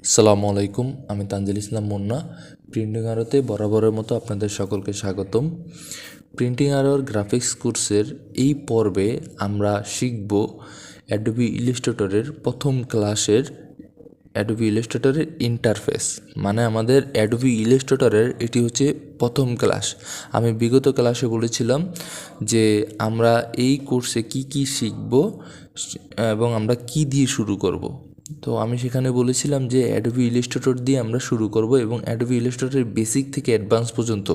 আসসালামু আলাইকুম, আমি তানজিল ইসলাম মুন্না। প্রিন্টিং আরোতে বরাবরের মতো আপনাদের সকলকে স্বাগতম। প্রিন্টিং আরোর গ্রাফিক্স কোর্সের এই পর্বে আমরা শিখব অ্যাডোবি ইলাস্ট্রেটরের প্রথম ক্লাসের অ্যাডোবি ইলাস্ট্রেটরের ইন্টারফেস। মানে আমাদের অ্যাডোবি ইলাস্ট্রেটরের এটি হচ্ছে প্রথম ক্লাস। আমি বিগত ক্লাসে বলেছিলাম যে আমরা এই কোর্সে কি কি শিখব এবং আমরা কি দিয়ে শুরু করব। তো আমি সেখানে বলেছিলাম যে অ্যাডোবি ইলাস্ট্রেটর দিয়ে আমরা শুরু করব এবং অ্যাডোবি ইলাস্ট্রেটরের বেসিক থেকে অ্যাডভান্স পর্যন্ত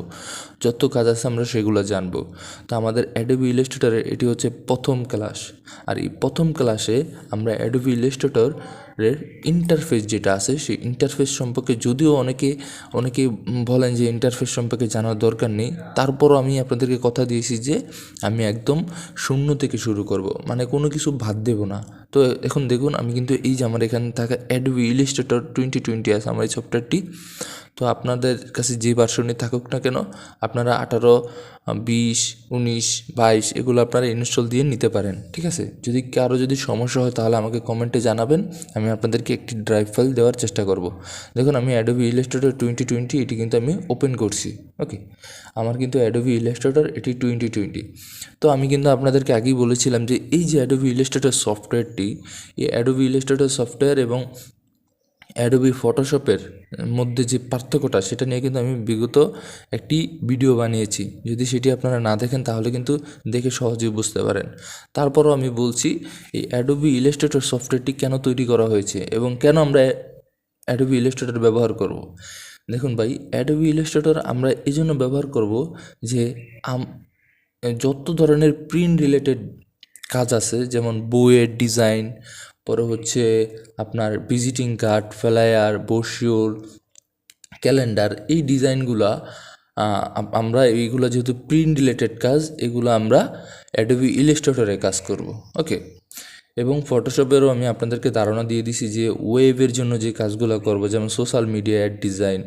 যত কাজ আছে আমরা সেগুলো জানবো। তো আমাদের অ্যাডোবি ইলাস্ট্রেটরের এটি হচ্ছে প্রথম ক্লাস। আর এই প্রথম ক্লাসে আমরা অ্যাডোবি ইলাস্ট্রেটরের ইন্টারফেস যেটা আছে সেই ইন্টারফেস সম্পর্কে, যদিও অনেকে বলেন যে ইন্টারফেস সম্পর্কে জানার দরকার নেই, তারপরও আমি আপনাদেরকে কথা দিয়েছি যে আমি একদম শূন্য থেকে শুরু করব, মানে কোনো কিছু বাদ দেব না। তো এখন দেখুন, আমি কিন্তু এই যে আমার এখানে থাকা অ্যাডোবি ইলাস্ট্রেটর 2020 আছে আমার এই সফটওয়্যারটি। তো আপনাদের কাছে যে ভার্সনই থাকুক না কেন, আপনারা 18, 20, 19, 22 এগুলো আপনারা ইনস্টল দিয়ে নিতে পারেন, ঠিক আছে। যদি কারো সমস্যা হয় তাহলে আমাকে কমেন্টে জানাবেন, আমি আপনাদেরকে একটি ড্রাইভ ফাইল দেওয়ার চেষ্টা করব। দেখুন, আমি অ্যাডোবি ইলাস্ট্রেটর 2020 এটি কিন্তু আমি ওপেন করছি। ওকে, আমার কিন্তু অ্যাডোবি ইলাস্ট্রেটর এটি 2020। তো আমি কিন্তু আপনাদেরকে আগেই বলেছিলাম যে এই যে অ্যাডোবি ইলাস্ট্রেটর সফটওয়্যারটি, এই অ্যাডোবি ইলাস্ট্রেটর সফটওয়্যার এবং অ্যাডোবি ফটোশপের মধ্যে যে পার্থক্যটা, সেটা নিয়ে কিন্তু আমি বিগত একটি ভিডিও বানিয়েছি। যদি সেটি আপনারা না দেখেন তাহলে কিন্তু দেখে সহজেই বুঝতে পারেন। তারপরও আমি বলছি এই অ্যাডোবি ইলাস্ট্রেটর সফটওয়্যারটি কেন তৈরি করা হয়েছে এবং কেন আমরা অ্যাডোবি ইলাস্ট্রেটর ব্যবহার করব। দেখুন ভাই, অ্যাডোবি ইলাস্ট্রেটর আমরা এই জন্য ব্যবহার করব যে যত ধরনের প্রিন্ট রিলেটেড কাজ আছে, যেমন বইয়ের ডিজাইন, পরে হচ্ছে আপনার visiting card, flyer, brochure, calendar, এই ডিজাইনগুলো আমরা এইগুলো যেহেতু প্রিন্ট রিলেটেড কাজ, এগুলো আমরা অ্যাডোবি ইলাস্ট্রেটরে কাজ করব। ওকে, এবং ফটোশপেরও আমি আপনাদেরকে ধারণা দিয়ে দিছি যে ওয়েবের জন্য যে কাজগুলো করব, যেমন সোশ্যাল মিডিয়া অ্যাড ডিজাইন।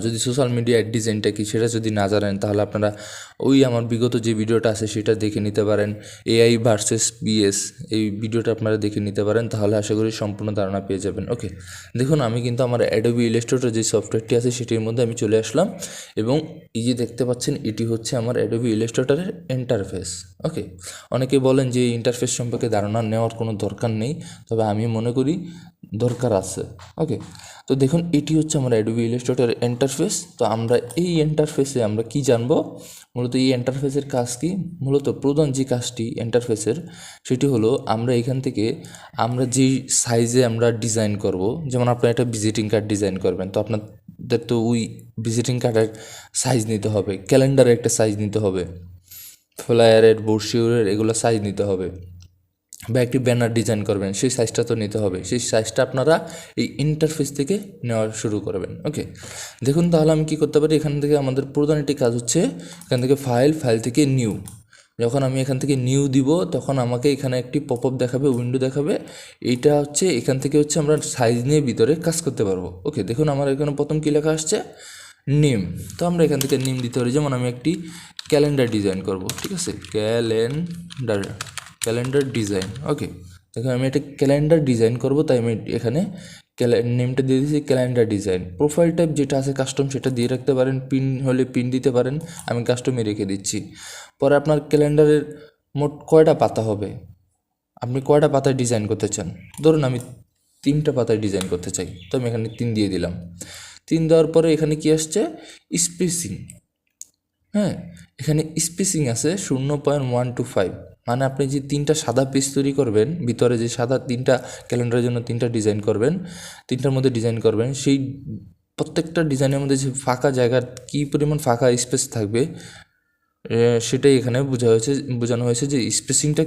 যদি সোশ্যাল মিডিয়া অ্যাড ডিজাইনটা কি সেটা যদি না জানেন তাহলে আপনারা ওই আমার বিগত যে ভিডিওটা আছে সেটা দেখে নিতে পারেন। এআই ভার্সেস পিএস, এই ভিডিওটা আপনারা দেখে নিতে পারেন, তাহলে আশা করি সম্পূর্ণ ধারণা পেয়ে যাবেন। ওকে, দেখুন, আমি কিন্তু আমার অ্যাডোবি ইলাস্ট্রেটর যে সফটওয়্যারটি আছে সেটির মধ্যে আমি চলে আসলাম এবং এই যে দেখতে পাচ্ছেন এটি হচ্ছে আমার অ্যাডোবি ইলাস্ট্রেটরের ইন্টারফেস। ওকে, অনেকে বলেন যে ইন্টারফেস সম্পর্কে ধারণা নেওয়ার কোনো দরকার নেই, তবে আমি মনে করি দরকার আছে। ওকে, তো দেখুন, এটি হচ্ছে আমার অ্যাডোবি ইলাস্ট্রেটর ইন্টারফেস। তো আমরা এই ইন্টারফেসে আমরা কি জানবো, মূলত এই ইন্টারফেসের কাজ কি, মূলত প্রধান যে কাজটি ইন্টারফেসের সেটি হলো আমরা এখান থেকে আমরা যেই সাইজে আমরা ডিজাইন করব, যেমন আপনারা একটা ভিজিটিং কার্ড ডিজাইন করবেন, তো আপনাদের তো ওই ভিজিটিং কার্ডের সাইজ নিতে হবে, ক্যালেন্ডারের একটা সাইজ নিতে হবে, ফ্লায়ারের, ব্রোশিওরের এগুলো সাইজ নিতে হবে, বা একটি ব্যানার ডিজাইন করবেন সেই সাইজটা তো নিতে হবে। সেই সাইজটা আপনারা এই ইন্টারফেস থেকে নেওয়া শুরু করবেন। ওকে, দেখুন, তাহলে আমি কী করতে পারি, এখান থেকে আমাদের প্রধান একটি কাজ হচ্ছে এখান থেকে ফাইল থেকে নিউ। যখন আমি এখান থেকে নিউ দিব তখন আমাকে এখানে একটি পপ আপ দেখাবে, উইন্ডো দেখাবে। এইটা হচ্ছে এখান থেকে হচ্ছে আমরা সাইজ নিয়ে ভিতরে কাজ করতে পারবো। ওকে, দেখুন আমার এখানে প্রথম কী লেখা আসছে, নেম। তো আমরা এখান থেকে নেম দিতে পারি, যেমন আমি একটি ক্যালেন্ডার ডিজাইন করব, ঠিক আছে, ক্যালেন্ডার ডিজাইন। ওকে, দেখুন আমি একটা ক্যালেন্ডার ডিজাইন করব, তাই আমি এখানে নেমটা দিয়ে দিয়েছি ক্যালেন্ডার ডিজাইন। প্রোফাইল টাইপ যেটা আছে কাস্টম সেটা দিয়ে রাখতে পারেন, পিন হলে পিন দিতে পারেন, আমি কাস্টমে রেখে দিচ্ছি। পরে আপনার ক্যালেন্ডারের মোট কয়টা পাতা হবে, আপনি কয়টা পাতায় ডিজাইন করতে চান, ধরুন আমি 3টা পাতায় ডিজাইন করতে চাই, তো আমি এখানে 3 দিয়ে দিলাম। 3 দেওয়ার পরে এখানে কি আসছে, স্পেসিং। হ্যাঁ, এখানে স্পেসিং আছে 0.125, মানে আপনি যে 3টা সাদা পেজ তৈরি করবেন, ভিতরে যে সাদা 3টা ক্যালেন্ডারের জন্য 3টা ডিজাইন করবেন, 3টার মধ্যে ডিজাইন করবেন, সেই প্রত্যেকটা ডিজাইনের মধ্যে যে ফাঁকা জায়গার কী পরিমাণ ফাঁকা স্পেস থাকবে সেটাই এখানে বোঝানো হয়েছে যে স্পেসিংটা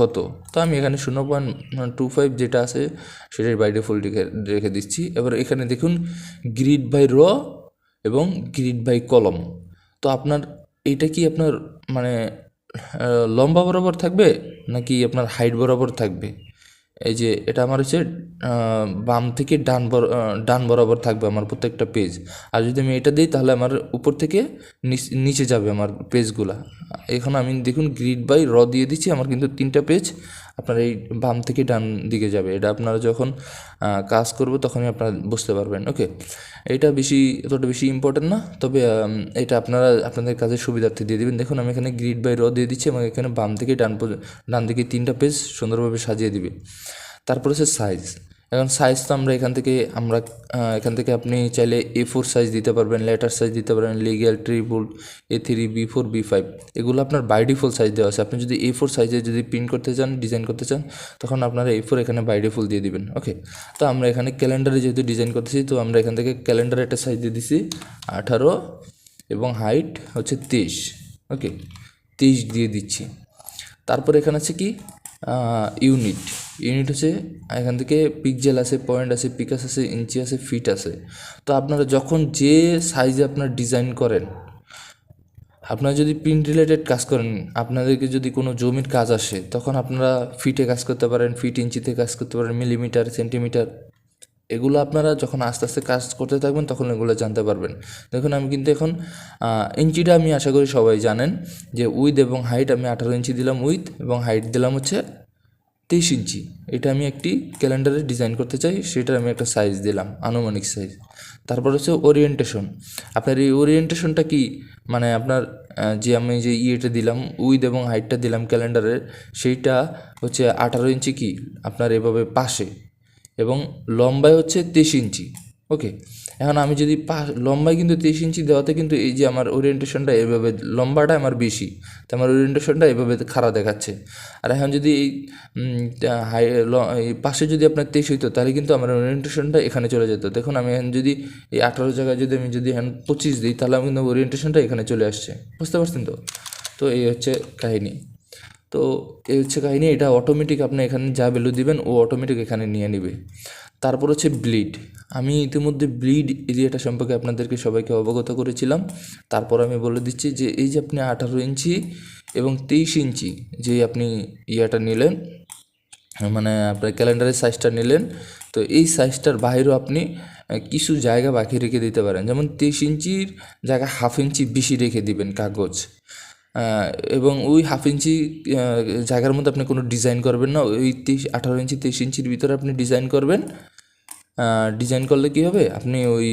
কত। তো আমি এখানে 0.25 যেটা আছে সেটার বাই ডিফল্ট রেখে দিচ্ছি। এবার এখানে দেখুন গ্রিড বাই র এবং গ্রিড বাই কলম। তো আপনার এইটা কি আপনার মানে লম্বা বরাবর থাকবে নাকি আপনার হাইট বরাবর থাকবে, এই যে এটা আমার হচ্ছে বাম থেকে ডান বরাবর থাকবে আমার প্রত্যেকটা পেজ। আর যদি আমি এটা দিই তাহলে আমার উপর থেকে নিচে যাবে আমার পেজগুলা। এখন আমি দেখুন গ্রিড বাই র দিয়ে দিচ্ছি, আমার কিন্তু 3টা পেজ আপনার এই বাম থেকে ডান দিকে যাবে। এটা আপনারা যখন কাজ করব তখনই আপনারা বুঝতে পারবেন। ওকে, এটা এতটা বেশি ইম্পর্টেন্ট না, তবে এটা আপনারা আপনাদের কাজের সুবিধার্থে দিয়ে দেবেন। দেখুন আমি এখানে গ্রিড বাই র দিয়ে দিচ্ছি এবং এখানে বাম থেকে ডান দিকে 3টা পেজ সুন্দরভাবে সাজিয়ে দিবে। তারপর হচ্ছে সাইজ। এখন সাইজ তো এখান থেকে আপনি চাইলে A4 সাইজ দিতে পারবেন, লেটার সাইজ দিতে পারবেন, legal, triple, A3, B4, B5, এগুলো আপনার বাই ডিফল্ট সাইজ দেওয়া আছে। আপনি যদি A4 সাইজে যদি প্রিন্ট করতে চান, ডিজাইন করতে চান, তখন আপনারা A4 এখানে বাই ডিফল্ট দিয়ে দিবেন। ওকে, তো আমরা এখানে ক্যালেন্ডারে যেহেতু ডিজাইন করতেছি, তো আমরা এখান থেকে ক্যালেন্ডারে একটা সাইজ দিয়ে দিছি 18 এবং হাইট হচ্ছে 23। ওকে, 23 দিয়ে দিচ্ছি। তারপর এখানে আছে কি ইউনিট হচ্ছে এখান থেকে পিক্সেল আছে, পয়েন্ট আছে, পিকাস আছে, ইঞ্চি আছে, ফিট আছে। তো আপনারা যখন যে সাইজে আপনার ডিজাইন করেন, আপনারা যদি প্রিন্ট রিলেটেড কাজ করেন, আপনাদেরকে যদি কোনো জমির কাজ আসে, তখন আপনারা ফিটে কাজ করতে পারেন, ফিট ইঞ্চিতে কাজ করতে পারেন, মিলিমিটার, সেন্টিমিটার, এগুলো আপনারা যখন আস্তে আস্তে কাজ করতে থাকবেন তখন এগুলো জানতে পারবেন। দেখুন আমি কিন্তু এখন ইঞ্চিটা আমি আশা করি সবাই জানেন যে উইথ এবং হাইট আমি 18 ইঞ্চি দিলাম উইথ, এবং হাইট দিলাম হচ্ছে 23 ইঞ্চি। এটা আমি একটি ক্যালেন্ডারে ডিজাইন করতে চাই, সেটার আমি একটা সাইজ দিলাম, আনুমানিক সাইজ। তারপর হচ্ছে ওরিয়েন্টেশন। আপনার এই ওরিয়েন্টেশনটা কি, মানে আপনার যে আমি যে ইয়েটা দিলাম উইথ এবং হাইটটা দিলাম ক্যালেন্ডারের, সেইটা হচ্ছে 18 ইঞ্চি কি আপনার এভাবে পাশে, এবং লম্বায় হচ্ছে 23 ইঞ্চি। ওকে, এখন আমি যদি লম্বায় কিন্তু 23 ইঞ্চি দেওয়াতে কিন্তু এই যে আমার ওরিয়েন্টেশনটা এভাবে, লম্বাটা আমার বেশি, তো আমার ওরিয়েন্টেশনটা এভাবে খাড়া দেখাচ্ছে। আর এখন যদি এই পাশে যদি আপনার 23 হইতো, তাহলে কিন্তু আমার ওরিয়েন্টেশনটা এখানে চলে যেত। দেখুন আমি এখন যদি এই 18 জায়গায় যদি আমি এখন 25 দিই, তাহলে আমি কিন্তু ওরিয়েন্টেশনটা এখানে চলে আসছে। বুঝতে পারছেন তো? তো এই হচ্ছে কাহিনী। তো এই হচ্ছে কাহিনী। এটা অটোমেটিক আপনি এখানে যা ভ্যালু দিবেন ও অটোমেটিক এখানে নিয়ে নেবে। তারপর হচ্ছে ব্লিড। আমি ইতিমধ্যে ব্লিড এরিয়াটা সম্পর্কে আপনাদেরকে সবাইকে অবগত করেছিলাম। তারপর আমি বলে দিচ্ছি যে এই যে আপনি 18 ইঞ্চি এবং 23 ইঞ্চি যে আপনি ইয়েটা নিলেন, মানে আপনার ক্যালেন্ডারের সাইজটা নিলেন, তো এই সাইজটার বাইরেও আপনি কিছু জায়গা বাকি রেখে দিতে পারেন। যেমন 23 ইঞ্চির জায়গায় 1/2 ইঞ্চি বেশি রেখে দিবেন কাগজ, এবং ওই 1/2 ইঞ্চি জায়গার মধ্যে আপনি কোনো ডিজাইন করবেন না। ওই 18 ইঞ্চি 23 ইঞ্চির ভিতরে আপনি ডিজাইন করবেন। ডিজাইন করলে কী হবে, আপনি ওই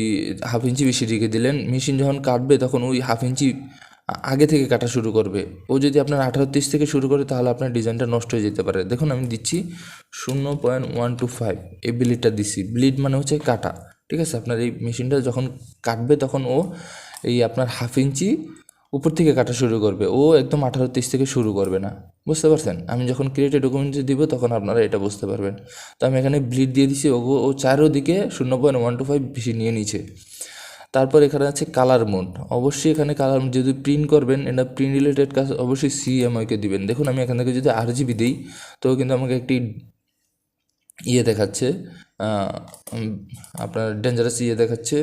1/2 ইঞ্চি বেশি রেখে দিলেন, মেশিন যখন কাটবে তখন ওই 1/2 ইঞ্চি আগে থেকে কাটা শুরু করবে। ও যদি আপনার 18-30 থেকে শুরু করে, তাহলে আপনার ডিজাইনটা নষ্ট হয়ে যেতে পারে। দেখুন আমি দিচ্ছি 0.125, এই ব্লিডটা দিচ্ছি। ব্লিড মানে হচ্ছে কাটা, ঠিক আছে? আপনার এই মেশিনটা যখন কাটবে তখন ও এই আপনার 1/2 ইঞ্চি উপর থেকে কাটা শুরু করবে, ও একদম 18-30 থেকে শুরু করবে না। বুঝতে পারছেন? আমি যখন ক্রিয়েট ডকুমেন্টস দিব তখন আপনারা এটা বুঝতে পারবেন। তো আমি এখানে ব্লিড দিয়ে দিচ্ছি, ও চারোদিকে 0.125 বেশি নিয়ে নিচ্ছে। তারপর এখানে আছে কালার মোড। অবশ্যই এখানে কালার যদি প্রিন্ট করবেন, এটা প্রিন্ট রিলেটেড কাজ, অবশ্যই CMYK দিবেন। দেখুন আমি এখান থেকে যদি RGB দিই, তো কিন্তু আমাকে একটি ইয়ে দেখাচ্ছে, আপনার ডেঞ্জারাস ইয়ে দেখাচ্ছে,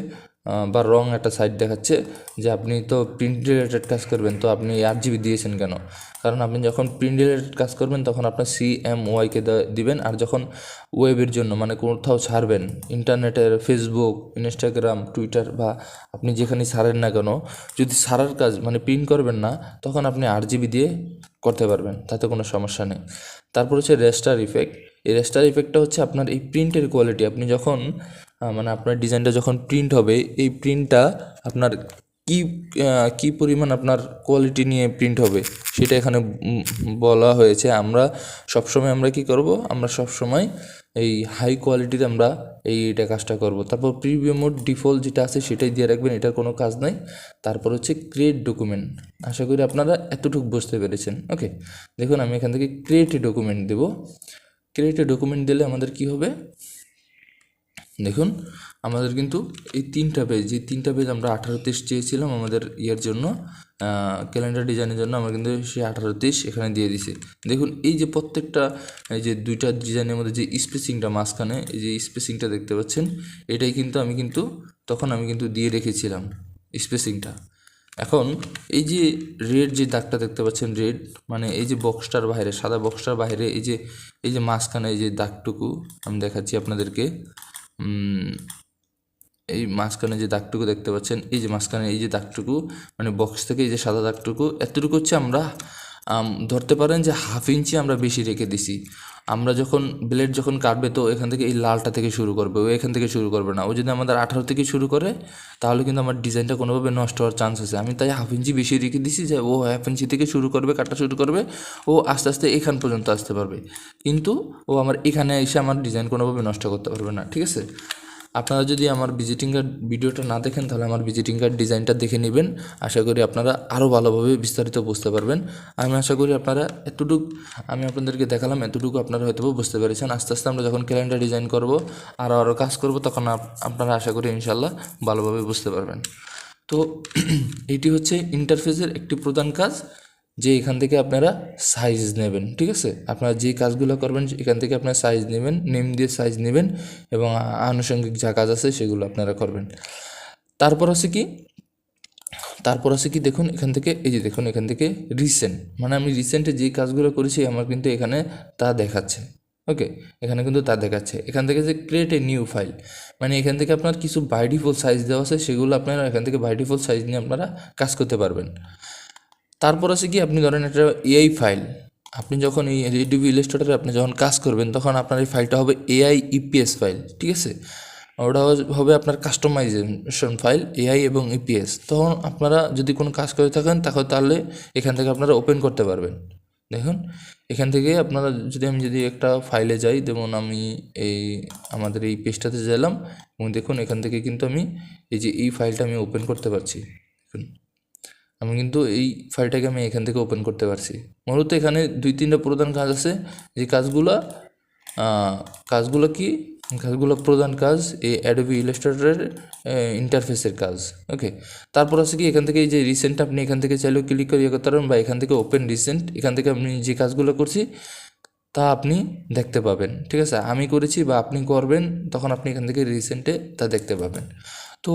বা রং একটা সাইড দেখাচ্ছে যে আপনি তো প্রিন্ট রিলেটেড কাজ করবেন, তো আপনি RGB দিয়েছেন কেন? কারণ আপনি যখন প্রিন্ট রিলেটেড কাজ করবেন তখন আপনার CMYK দিবেন। আর যখন ওয়েবের জন্য, মানে কোথাও ছাড়বেন, ইন্টারনেটের ফেসবুক, ইনস্টাগ্রাম, টুইটার, বা আপনি যেখানে ছাড়েন না কেন, যদি ছাড়ার কাজ মানে প্রিন্ট করবেন না, তখন আপনি RGB দিয়ে করতে পারবেন, তাতে কোনো সমস্যা নেই। তারপর হচ্ছে রেস্টার ইফেক্ট। এই রেস্টার ইফেক্টটা হচ্ছে আপনার এই প্রিন্টের কোয়ালিটি, আপনি যখন মানে আপনার ডিজাইনটা যখন প্রিন্ট হবে, এই প্রিন্টটা আপনার কি পরিমাণ আপনার কোয়ালিটি নিয়ে প্রিন্ট হবে সেটা এখানে বলা হয়েছে। আমরা সবসময় কি করব, আমরা সবসময় এই হাই কোয়ালিটিতে আমরা এইটা কাজটা করব। তারপর প্রিভিউ মোড ডিফল্ট যেটা আছে সেটাই দিয়ে রাখবেন, এটার কোনো কাজ নাই। তারপর হচ্ছে ক্রিয়েট ডকুমেন্ট। আশা করি আপনারা এতটুকু বুঝতে পেরেছেন। ওকে, দেখুন আমি এখান থেকে ক্রিয়েট ডকুমেন্ট দেব। ক্রিয়েট ডকুমেন্ট দিলে আমাদের কি হবে, দেখুন আমাদের কিন্তু এই 3টা পেজ, যে 3টা পেজ আমরা 18-23 চেয়েছিলাম আমাদের ইয়ের জন্য, ক্যালেন্ডার ডিজাইনের জন্য, আমরা কিন্তু সেই 18-23 এখানে দিয়ে দিছি। দেখুন এই যে প্রত্যেকটা এই যে 2টা ডিজাইনের মধ্যে যে স্পেসিংটা মাঝখানে, এই যে স্পেসিংটা দেখতে পাচ্ছেন, এটাই কিন্তু আমি তখন দিয়ে রেখেছিলাম স্পেসিংটা। এখন এই যে রেড যে দাগটা দেখতে পাচ্ছেন, রেড মানে এই যে বক্সটার বাইরে, সাদা বক্সটার বাইরে এই যে মাঝখানে এই যে দাগটুকু আমি দেখাচ্ছি আপনাদেরকে, এই মাঝখানে যে দাগটুকু দেখতে পাচ্ছেন, এই যে মাঝখানে এই যে দাগটুকু, মানে বক্স থেকে এই যে সাদা দাগটুকু, এতটুকু হচ্ছে আমরা ধরতে পারেন যে 1/2 ইঞ্চি আমরা বেশি রেখে দিছি। আমরা যখন ব্লেড যখন কাটবে তো এখান থেকে এই লালটা থেকে শুরু করবে, ও এখান থেকে শুরু করবে না। ও যদি আমাদের 18 থেকে শুরু করে তাহলে কিন্তু আমার ডিজাইনটা কোনোভাবে নষ্ট হওয়ার চান্স আছে। আমি তাই 1/2 ইঞ্চি বেশি রেখে দিছি যে ও 1/2 ইঞ্চি থেকে শুরু করবে, কাটা শুরু করবে, ও আস্তে আস্তে এখান পর্যন্ত আসতে পারবে, কিন্তু ও আমার এখানে এসে আমার ডিজাইন কোনোভাবে নষ্ট করতে পারবে না, ঠিক আছে। আপনারা যদি আমার ভিজিটিং কার্ড ভিডিওটা না দেখেন তাহলে আমার ভিজিটিং কার্ড ডিজাইনটা দেখে নেবেন। আশা করি আপনারা আরও ভালোভাবে বিস্তারিত বুঝতে পারবেন। আমি আশা করি আপনারা আমি আপনাদেরকে দেখালাম, এতটুকু আপনারা হয়তো বুঝতে পেরেছেন। আস্তে আস্তে আমরা যখন ক্যালেন্ডার ডিজাইন করব, আরও কাজ করব, তখন আপনারা আশা করি ইনশাল্লাহ ভালোভাবে বুঝতে পারবেন। তো এটি হচ্ছে ইন্টারফেসের একটি প্রধান কাজ, যে এখান থেকে আপনারা সাইজ নেবেন, ঠিক আছে। আপনারা যে কাজগুলো করবেন এখান থেকে আপনারা সাইজ নেবেন, নেম দিয়ে সাইজ নেবেন এবং আনুষঙ্গিক যা কাজ আছে সেগুলো আপনারা করবেন। তারপর আছে কি দেখুন, এখান থেকে এই যে দেখুন, এখান থেকে রিসেন্ট, মানে আমি রিসেন্টে যে কাজগুলো করেছি আমার কিন্তু এখানে তা দেখাচ্ছে। ওকে, এখানে কিন্তু তা দেখাচ্ছে। এখান থেকে যে ক্রিয়েট এ নিউ ফাইল, মানে এখান থেকে আপনার কিছু বাই ডিফল্ট সাইজ দেওয়া আছে, সেগুলো আপনারা এখান থেকে বাই ডিফল্ট সাইজ নিয়ে আপনারা কাজ করতে পারবেন। তারপর আছে কি, আপনি ধরেন একটা এআই ফাইল, আপনি যখন এই এডোবি ইলাস্ট্রেটরে আপনি যখন কাজ করবেন তখন আপনার এই ফাইলটা হবে এআই ইপিএস ফাইল, ঠিক আছে। ওটা হবে আপনার কাস্টমাইজেশন ফাইল, এআই এবং ইপিএস। তখন আপনারা যদি কোনো কাজ করে থাকেন তাহলে এখান থেকে আপনারা ওপেন করতে পারবেন। দেখুন এখান থেকে আপনারা যদি একটা ফাইলে যাই, যেমন আমি আমাদের এই পেজটাতে গেলাম এবং দেখুন এখান থেকে কিন্তু আমি এই ফাইলটা আমি ওপেন করতে পারছি। দেখুন আমি কিন্তু এই ফাইলটাকে আমি এখান থেকে ওপেন করতে পারছি। মূলত এখানে 2-3টা প্রধান কাজ আছে, যে কাজগুলো প্রধান কাজ এই অ্যাডোবি ইলাস্ট্রেটরের ইন্টারফেসের কাজ। ওকে, তারপর আছে কি, এখান থেকে এই যে রিসেন্ট আপনি এখান থেকে চাইলেও ক্লিক করে করতে পারবেন, বা এখান থেকে ওপেন রিসেন্ট, এখান থেকে আপনি যে কাজগুলো করছি তা আপনি দেখতে পাবেন, ঠিক আছে। আমি করেছি বা আপনি করবেন তখন আপনি এখান থেকে রিসেন্টে তা দেখতে পাবেন। তো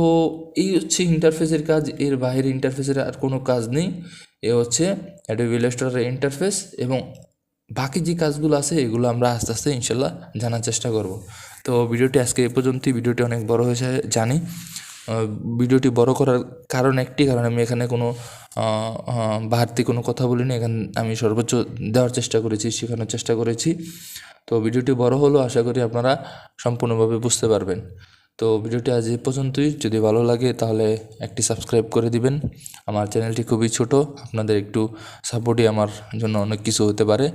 এই হচ্ছে ইন্টারফেসের কাজ, এর বাইরে ইন্টারফেসের আর কোনো কাজ নেই। এ হচ্ছে অ্যাডোবি ইলাস্ট্রেটরের ইন্টারফেস, এবং বাকি যে কাজগুলো আছে এগুলো আমরা আস্তে আস্তে ইনশাল্লাহ জানার চেষ্টা করব। তো ভিডিওটি আজকে এ পর্যন্তই। ভিডিওটি অনেক বড় হয়েছে জানি। ভিডিওটি বড় করার কারণ আমি এখানে কোনো বাড়তি কোনো কথা বলিনি, এখানে আমি সর্বোচ্চ দেওয়ার চেষ্টা করেছি, শেখানোর চেষ্টা করেছি। তো ভিডিওটি বড় হলো, আশা করি আপনারা সম্পূর্ণভাবে বুঝতে পারবেন। তো ভিডিওটি আজ এই পর্যন্তই। যদি ভালো লাগে তাহলে একটি সাবস্ক্রাইব করে দিবেন। আমার চ্যানেলটি খুবই ছোট, আপনাদের একটু সাপোর্টই আমার জন্য অনেক কিছু হতে পারে।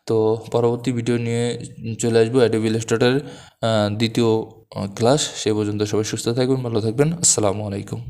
তো পরবর্তী ভিডিও নিয়ে চলে আসবো অ্যাডোবি ইলাস্ট্রেটরের দ্বিতীয় ক্লাস। সে পর্যন্ত সবাই সুস্থ থাকবেন, ভালো থাকবেন। আসসালামু আলাইকুম।